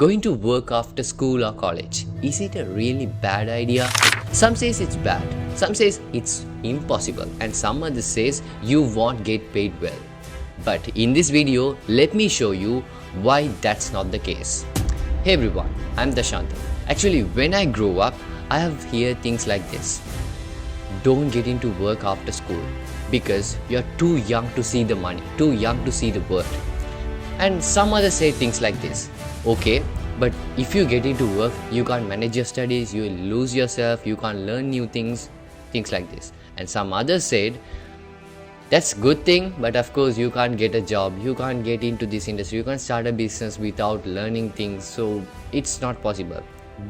Going to work after school or college, is it a really bad idea? Some says it's bad, some says it's impossible, and some others says you won't get paid well. But in this video, let me show you why that's not the case. Hey everyone, I'm Thasanthan. Actually, when I grow up, I have heard things like this. Don't get into work after school because you're too young to see the money, too young to see the worth. And some others say things like this. Okay, but if you get into work, you can't manage your studies, you will lose yourself, you can't learn new things like this. And some others said, that's good thing, but of course you can't get a job, you can't get into this industry, you can't start a business without learning things, so it's not possible.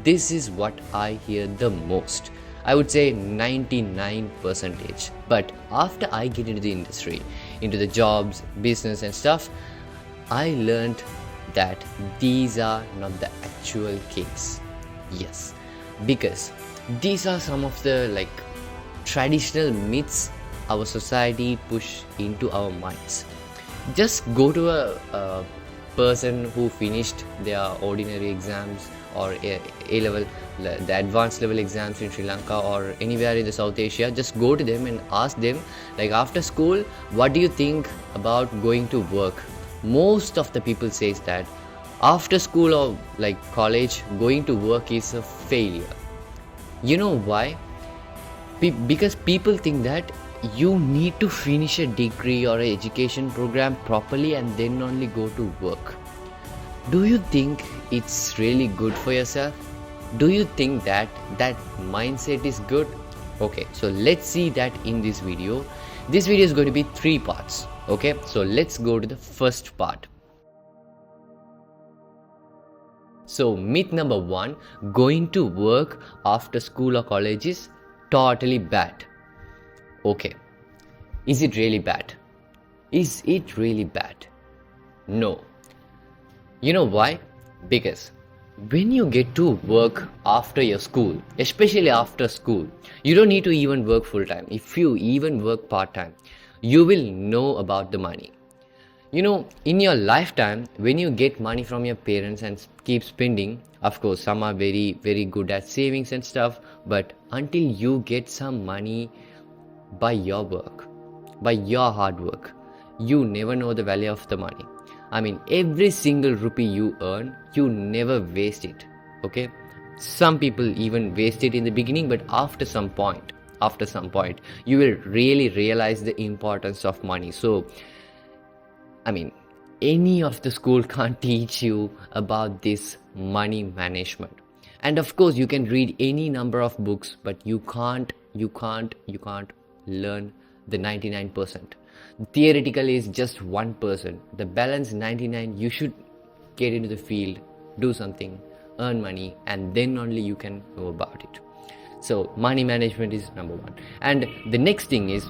This is what I hear the most. I would say 99%. But after I get into the industry, into the jobs, business and stuff, I learned that these are not the actual case. Yes, because these are some of the traditional myths our society push into our minds. Just go to a person who finished their ordinary exams or A-level, the advanced level exams in Sri Lanka or anywhere in the South Asia. Just go to them and ask them, after school, what do you think about going to work? Most of the people says that after school or college, going to work is a failure. You know why? Because people think that you need to finish a degree or an education program properly and then only go to work. Do you think it's really good for yourself? Do you think that mindset is good? Okay, so let's see that in this video. This video is going to be 3 parts. Okay, so let's go to the first part. So myth number 1, going to work after school or college is totally bad. Okay, is it really bad? Is it really bad? No. You know why? Because when you get to work after your school, especially after school, you don't need to even work full time. If you even work part time, you will know about the money. You know, in your lifetime, when you get money from your parents and keep spending, of course, some are very, very good at savings and stuff, but until you get some money by your work, by your hard work, you never know the value of the money. I mean, every single rupee you earn, you never waste it. Okay, some people even waste it in the beginning, but after some point, you will really realize the importance of money. So I mean, any of the school can't teach you about this money management. And of course, you can read any number of books, but you can't learn the 99%. Theoretically is just 1%. The balance 99, you should get into the field, do something, earn money, and then only you can know about it. So money management is number 1. And the next thing is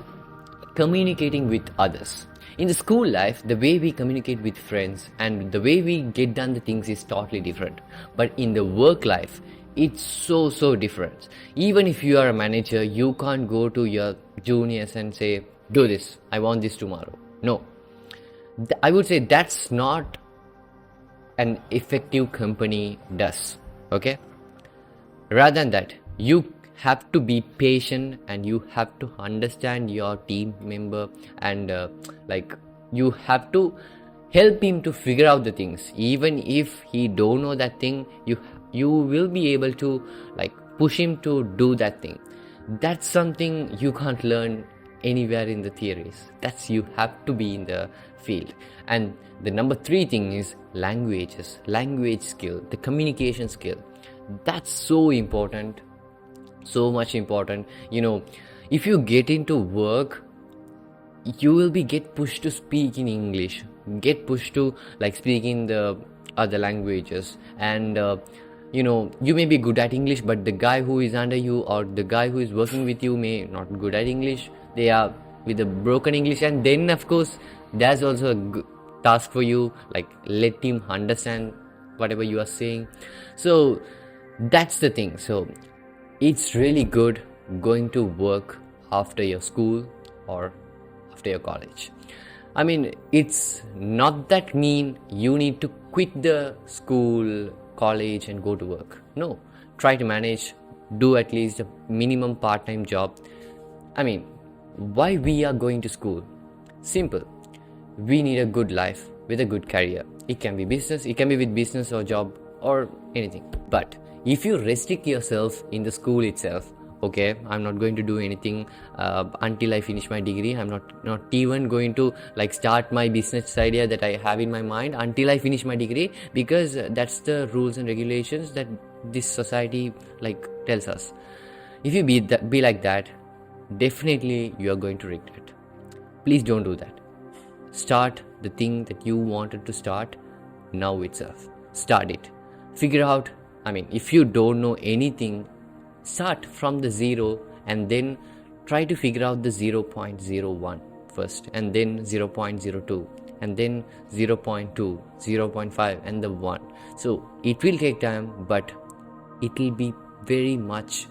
communicating with others. In the school life, the way we communicate with friends and the way we get done the things is totally different. But in the work life, it's so different. Even if you are a manager, you can't go to your juniors and say, do this, I want this tomorrow. No. I would say that's not an effective company does. Okay? Rather than that, you have to be patient and you have to understand your team member and you have to help him to figure out the things. Even if he don't know that thing, you will be able to push him to do that thing. That's something you can't learn anywhere in the theories. That's you have to be in the field. And the number 3 thing is language skill, the communication skill. That's so important. So much important. You know, if you get into work, you will get pushed to speak in English, get pushed to speak in the other languages, and you may be good at English, but the guy who is under you or the guy who is working with you may not good at English. They are with a broken English, and then of course there's also a good task for you, let him understand whatever you are saying. So that's the thing. So it's really good going to work after your school or after your college. I mean, it's not that mean you need to quit the school, college and go to work. No, try to manage, do at least a minimum part-time job. I mean, why we are going to school? Simple. We need a good life with a good career. It can be business, it can be with business or job or anything. But if you restrict yourself in the school itself, okay, I'm not going to do anything until I finish my degree. I'm not even going to like start my business idea that I have in my mind until I finish my degree, because that's the rules and regulations that this society like tells us. If you be like that, definitely you are going to regret. Please don't do that. Start the thing that you wanted to start now itself. Start it. Figure out, I mean, if you don't know anything, start from the zero and then try to figure out the 0.01 first, and then 0.02, and then 0.2, 0.5, and the 1. So it will take time, but it will be very much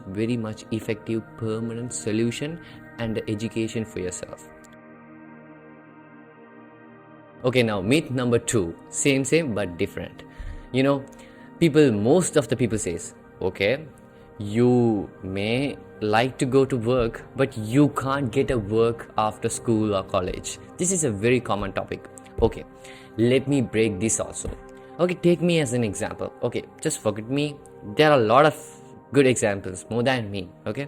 effective, permanent solution and education for yourself. Okay, now myth number 2, same but different. Most of the people says, okay, you may like to go to work, but you can't get a work after school or college. This is a very common topic. Okay, let me break this also. Okay, take me as an example. Okay, just forget me. There are a lot of good examples, more than me, okay,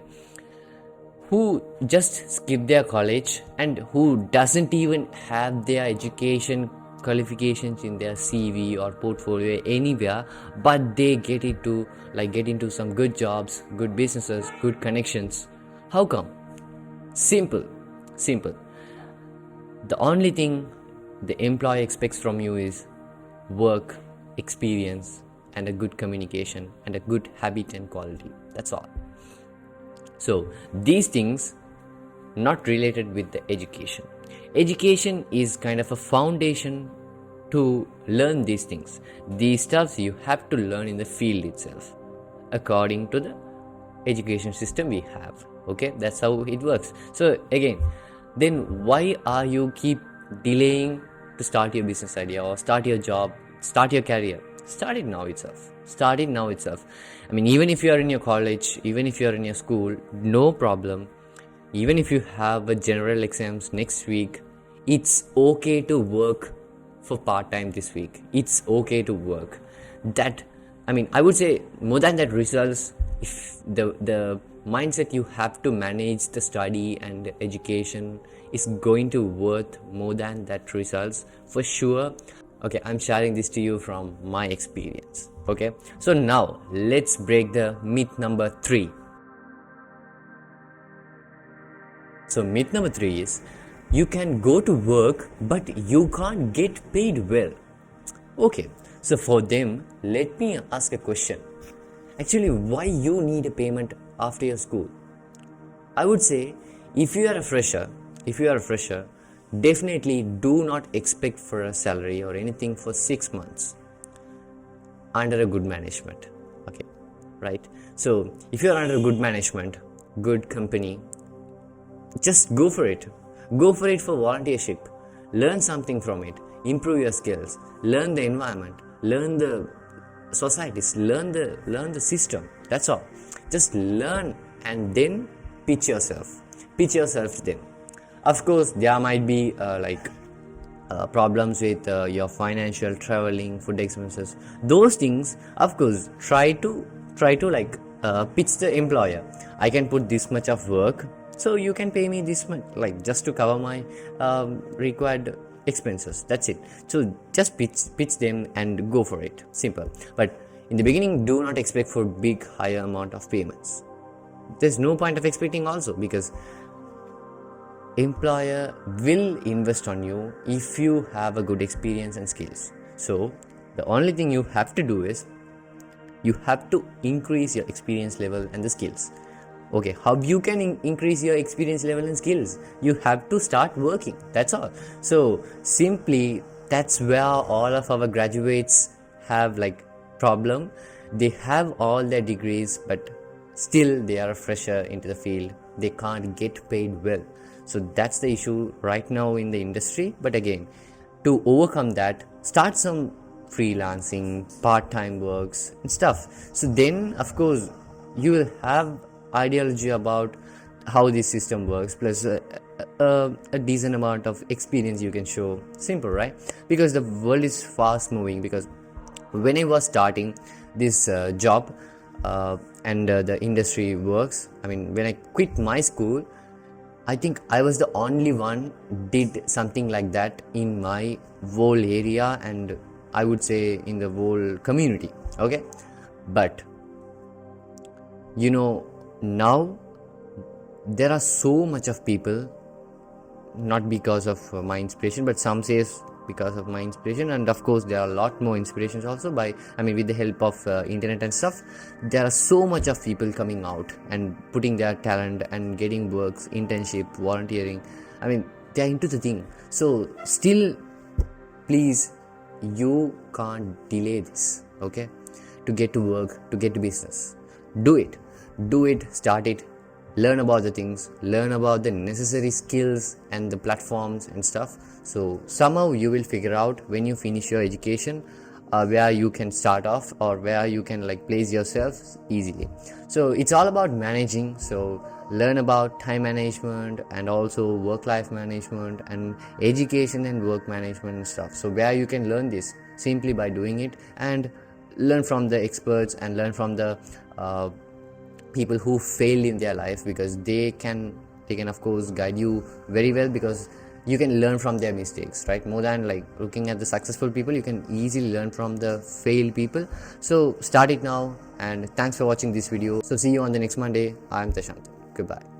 who just skip their college and who doesn't even have their education qualifications in their CV or portfolio anywhere, but they get into some good jobs, good businesses, good connections. How come? Simple. The only thing the employer expects from you is work, experience, and a good communication and a good habit and quality. That's all. So these things not related with the education. Education is kind of a foundation to learn these things. These stuffs you have to learn in the field itself, according to the education system we have. Okay, that's how it works. So again, then why are you keep delaying to start your business idea or start your job, start your career? Start it now itself. I mean, even if you are in your college, even if you are in your school, no problem. Even if you have a general exams next week, it's okay to work for part-time this week. It's okay to work. That, I mean, I would say more than that results, if the mindset you have to manage the study and education is going to worth more than that results for sure. Okay, I'm sharing this to you from my experience. Okay, so now let's break the myth number 3. So myth number 3 is, you can go to work but you can't get paid well. Okay, so for them, let me ask a question. Actually, why you need a payment after your school? I would say, if you are a fresher, definitely do not expect for a salary or anything for 6 months under a good management. Okay, right? So if you are under good management, good company, just go for it. Go for it for volunteership. Learn something from it. Improve your skills. Learn the environment. Learn the societies. Learn the system. That's all. Just learn and then pitch yourself. Pitch yourself to them. Of course, there might be problems with your financial, traveling, food expenses. Those things, of course, try to pitch the employer. I can put this much of work, so you can pay me this much, like just to cover my required expenses. That's it. So just pitch them and go for it. Simple. But in the beginning, do not expect for big higher amount of payments. There's no point of expecting also, because employer will invest on you if you have a good experience and skills. So the only thing you have to do is you have to increase your experience level and the skills. Okay, how you can increase your experience level and skills? You have to start working. That's all. So simply, that's where all of our graduates have problem. They have all their degrees, but still they are a fresher into the field. They can't get paid well. So that's the issue right now in the industry. But again, to overcome that, start some freelancing, part-time works and stuff. So then of course you will have ideology about how this system works, plus a decent amount of experience you can show. Simple, right? Because the world is fast moving. Because when I was starting this job and the industry works, I mean, when I quit my school, I think I was the only one did something like that in my whole area, and I would say in the whole community. Okay, but now there are so much of people, not because of my inspiration, but some says because of my inspiration, and of course there are a lot more inspirations also with the help of internet and stuff. There are so much of people coming out and putting their talent and getting works, internship, volunteering. They're into the thing. So still, please, you can't delay this, okay? To get to work, to get to business, do it, start it. Learn about the things, learn about the necessary skills and the platforms and stuff. So somehow you will figure out when you finish your education where you can start off, or where you can place yourself easily. So it's all about managing. So learn about time management and also work-life management and education and work management and stuff. So where you can learn this simply by doing it, and learn from the experts and learn from the people who failed in their life, because they can of course guide you very well, because you can learn from their mistakes, right? More than looking at the successful people, you can easily learn from the failed people. So start it now, and thanks for watching this video. So see you on the next Monday. I'm Thasanthan. Goodbye.